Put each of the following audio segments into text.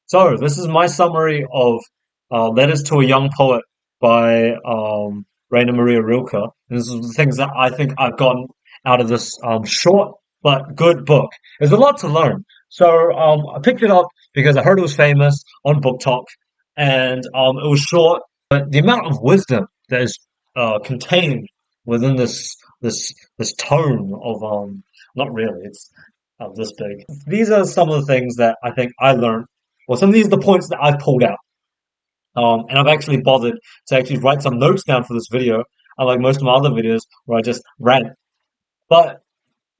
So, this is my summary of Letters to a Young Poet by Rainer Maria Rilke. And this is the things that I think I've gotten out of this short but good book. There's a lot to learn. So, I picked it up because I heard it was famous on Book Talk, and it was short, but the amount of wisdom that is contained within this tome of not really, it's this big. These are some of the things that I think I learned, well, some of these are the points that I've pulled out. And I've actually bothered to actually write some notes down for this video, unlike most of my other videos where I just rant. But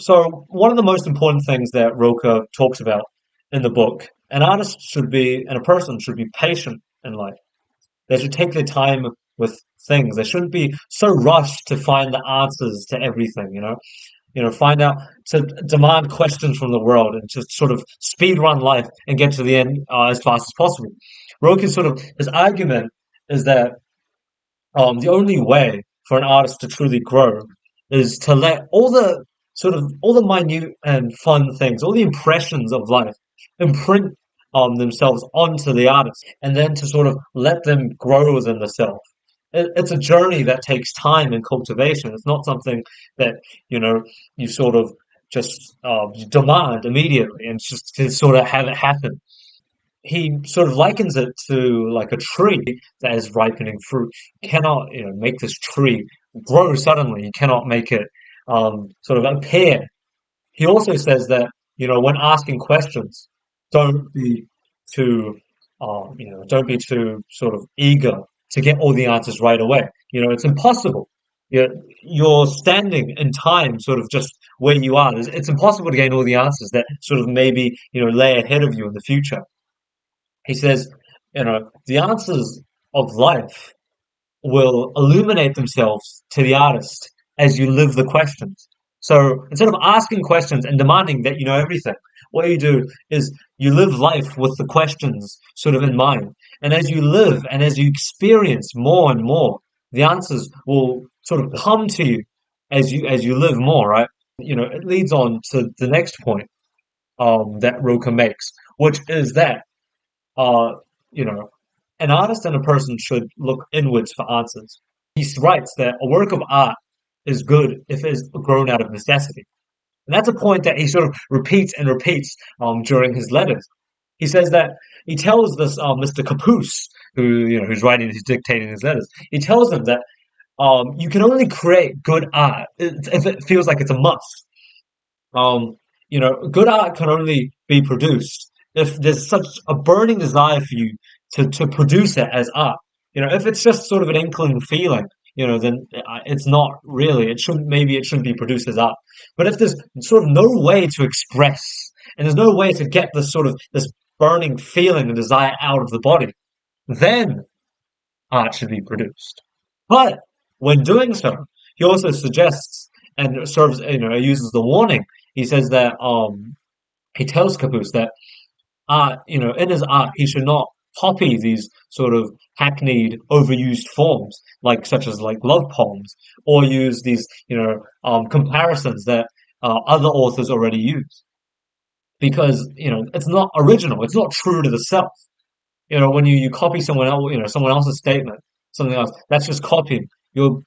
so one of the most important things that Rilke talks about in the book, an artist should be, and a person should be patient in life. They should take their time with things. They shouldn't be so rushed to find the answers to everything. Find out, to demand questions from the world and just sort of speed run life and get to the end as fast as possible. Rilke's sort of his argument is that the only way for an artist to truly grow is to let all the minute and fun things, all the impressions of life imprint themselves onto the artist, and then to sort of let them grow within the self. It's a journey that takes time and cultivation. It's not something that you know you sort of just you demand immediately and just to sort of have it happen. He sort of likens it to like a tree that is ripening fruit. You cannot, make this tree grow suddenly. You cannot make it sort of appear. He also says that, when asking questions, don't be don't be too sort of eager to get all the answers right away. It's impossible. You're standing in time, sort of just where you are. It's impossible to gain all the answers that sort of maybe, lay ahead of you in the future. He says, the answers of life will illuminate themselves to the artist as you live the questions. So instead of asking questions and demanding that you know everything, what you do is you live life with the questions sort of in mind. And as you live and as you experience more and more, the answers will sort of come to you as you live more, right? It leads on to the next point that Rilke makes, which is that uh, you know, an artist and a person should look inwards for answers. He writes that a work of art is good if it is grown out of necessity. And that's a point that he sort of repeats and repeats during his letters. He says that he tells this Mr. Kapus, who's who's dictating his letters. He tells him that you can only create good art if it feels like it's a must. Good art can only be produced if there's such a burning desire for you to produce it as art. If it's just sort of an inkling feeling, then it's not really. Maybe it shouldn't be produced as art. But if there's sort of no way to express, and there's no way to get this burning feeling and desire out of the body, then art should be produced. But when doing so, he also suggests and serves, uses the warning. He says that he tells Capus that art, in his art, he should not copy these sort of hackneyed, overused forms, such as like love poems, or use these, comparisons that other authors already use, because it's not original, it's not true to the self. When you copy someone else, someone else's statement, something else, that's just copying. You're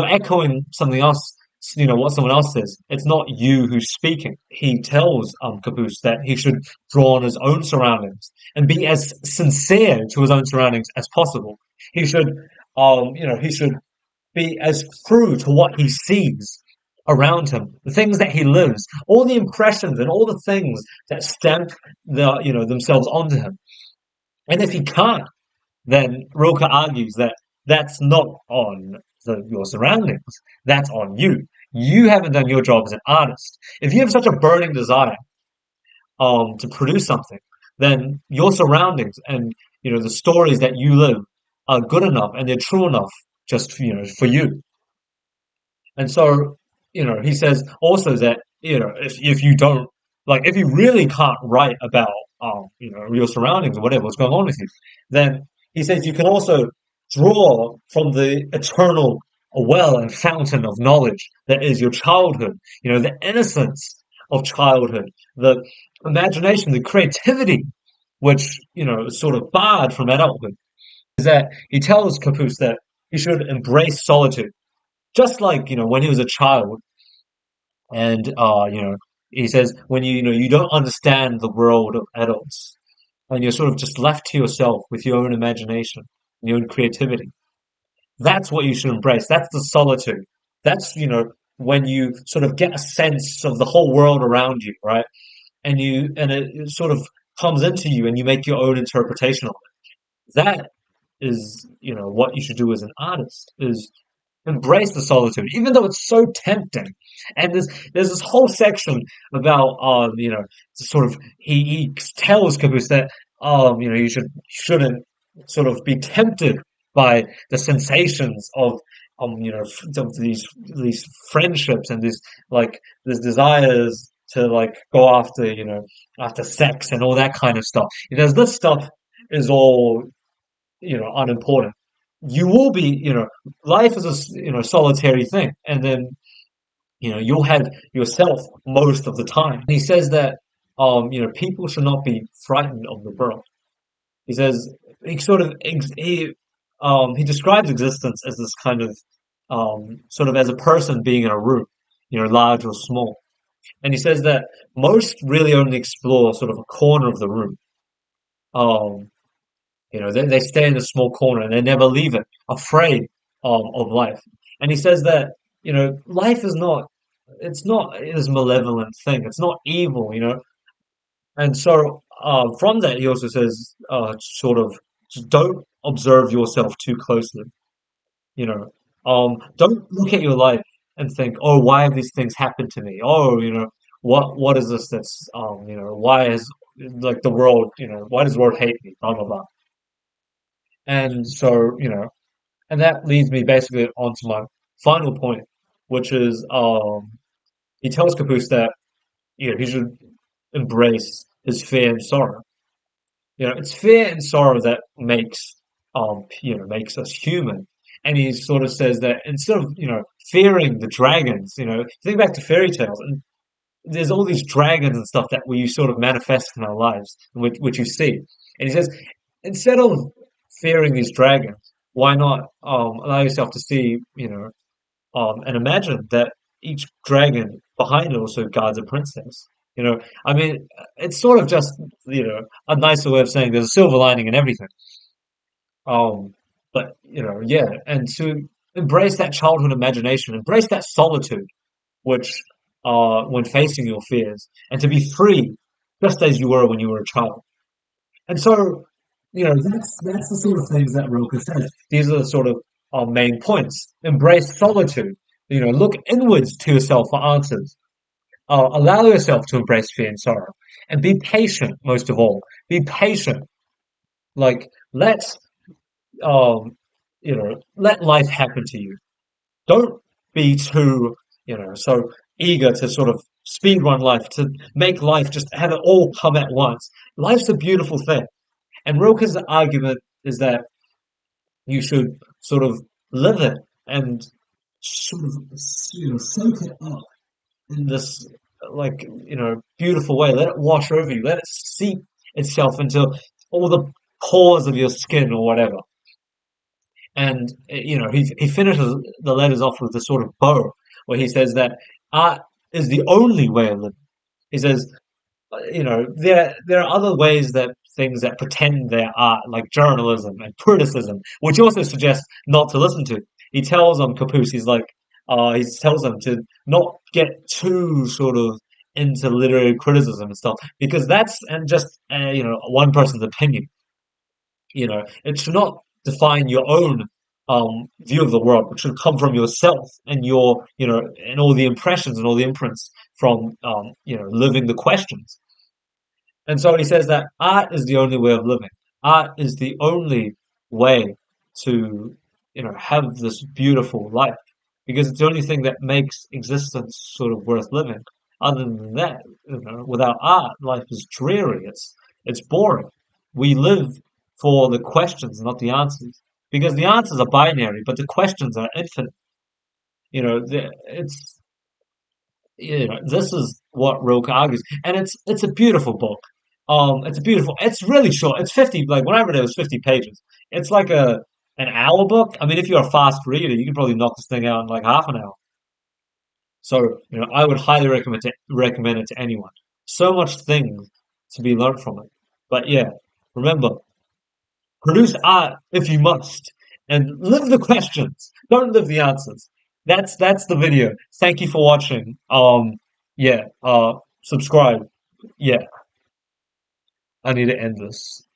echoing something else, what someone else says. It's not you who's speaking. He tells Caboose that he should draw on his own surroundings and be as sincere to his own surroundings as possible. He should be as true to what he sees around him, the things that he lives, all the impressions and all the things that stamp themselves onto him. And if he can't, then Rilke argues that that's not on your surroundings, that's on you. You haven't done your job as an artist. If you have such a burning desire to produce something, then your surroundings and the stories that you live are good enough and they're true enough just for you. And so he says also that if you don't, like, if you really can't write about your surroundings or whatever's going on with you, then he says you can also draw from the eternal well and fountain of knowledge that is your childhood, the innocence of childhood, the imagination, the creativity which, is sort of barred from adulthood, is that he tells Kapus that he should embrace solitude, just like, when he was a child. And, he says, when you don't understand the world of adults, and you're sort of just left to yourself with your own imagination, your own creativity. That's what you should embrace. That's the solitude. That's, when you sort of get a sense of the whole world around you, right? And it sort of comes into you and you make your own interpretation of it. That is, what you should do as an artist is embrace the solitude, even though it's so tempting. And there's this whole section about sort of he tells Caboose that you shouldn't sort of be tempted by the sensations of of these friendships and these desires to like go after after sex and all that kind of stuff. Because this stuff is all unimportant. You will be, life is solitary thing, and then you'll have yourself most of the time. And he says that people should not be frightened of the world. He says he sort of he describes existence as this kind of sort of as a person being in a room, large or small. And he says that most really only explore sort of a corner of the room. Um, they stay in a small corner and they never leave it, afraid of life. And he says that, life is not, it's not this malevolent thing. It's not evil, And so from that, he also says, sort of, just don't observe yourself too closely, you know. Don't look at your life and think, oh, why have these things happened to me? Oh, what is this that's, why is like the world, why does the world hate me? Blah, blah, blah. And so, and that leads me basically onto my final point, which is he tells Caboose that he should embrace his fear and sorrow. It's fear and sorrow that makes us human. And he sort of says that instead of fearing the dragons, think back to fairy tales, and there's all these dragons and stuff that we sort of manifest in our lives, which you see. And he says, instead of fearing these dragons, why not allow yourself to see, and imagine that each dragon behind it also guards a princess. I mean, it's sort of just, a nicer way of saying there's a silver lining in everything. Um, but, yeah, and to embrace that childhood imagination, embrace that solitude, which, when facing your fears, and to be free, just as you were when you were a child. And so, that's the sort of things that Rilke says. These are the sort of main points. Embrace solitude. Look inwards to yourself for answers. Allow yourself to embrace fear and sorrow, and be patient. Most of all, be patient. Like um, let life happen to you. Don't be too, so eager to sort of speed run life, to make life just have it all come at once. Life's a beautiful thing. And Rilke's argument is that you should sort of live it and sort of, soak it up in this, like, beautiful way. Let it wash over you. Let it seep itself into all the pores of your skin or whatever. And he finishes the letters off with a sort of bow, where he says that art is the only way of living. He says, there are other ways that things that pretend they're art, like journalism and criticism, which he also suggests not to listen to. He tells Kapus, he tells them to not get too sort of into literary criticism and stuff, because that's and just one person's opinion. It should not define your own view of the world. It should come from yourself and your, and all the impressions and all the imprints from, living the questions. And so he says that art is the only way of living. Art is the only way to, have this beautiful life, because it's the only thing that makes existence sort of worth living. Other than that, without art, life is dreary. It's boring. We live for the questions, not the answers, because the answers are binary, but the questions are infinite. It's this is what Rilke argues, and it's a beautiful book. It's beautiful. It's really short. It's 50, like when I read it, it was 50 pages. It's like an hour book. I mean, if you're a fast reader, you can probably knock this thing out in like half an hour. So, I would highly recommend it to anyone. So much things to be learned from it. But yeah, remember, produce art if you must, and live the questions. Don't live the answers. That's the video. Thank you for watching. Yeah, subscribe. Yeah, I need to end this.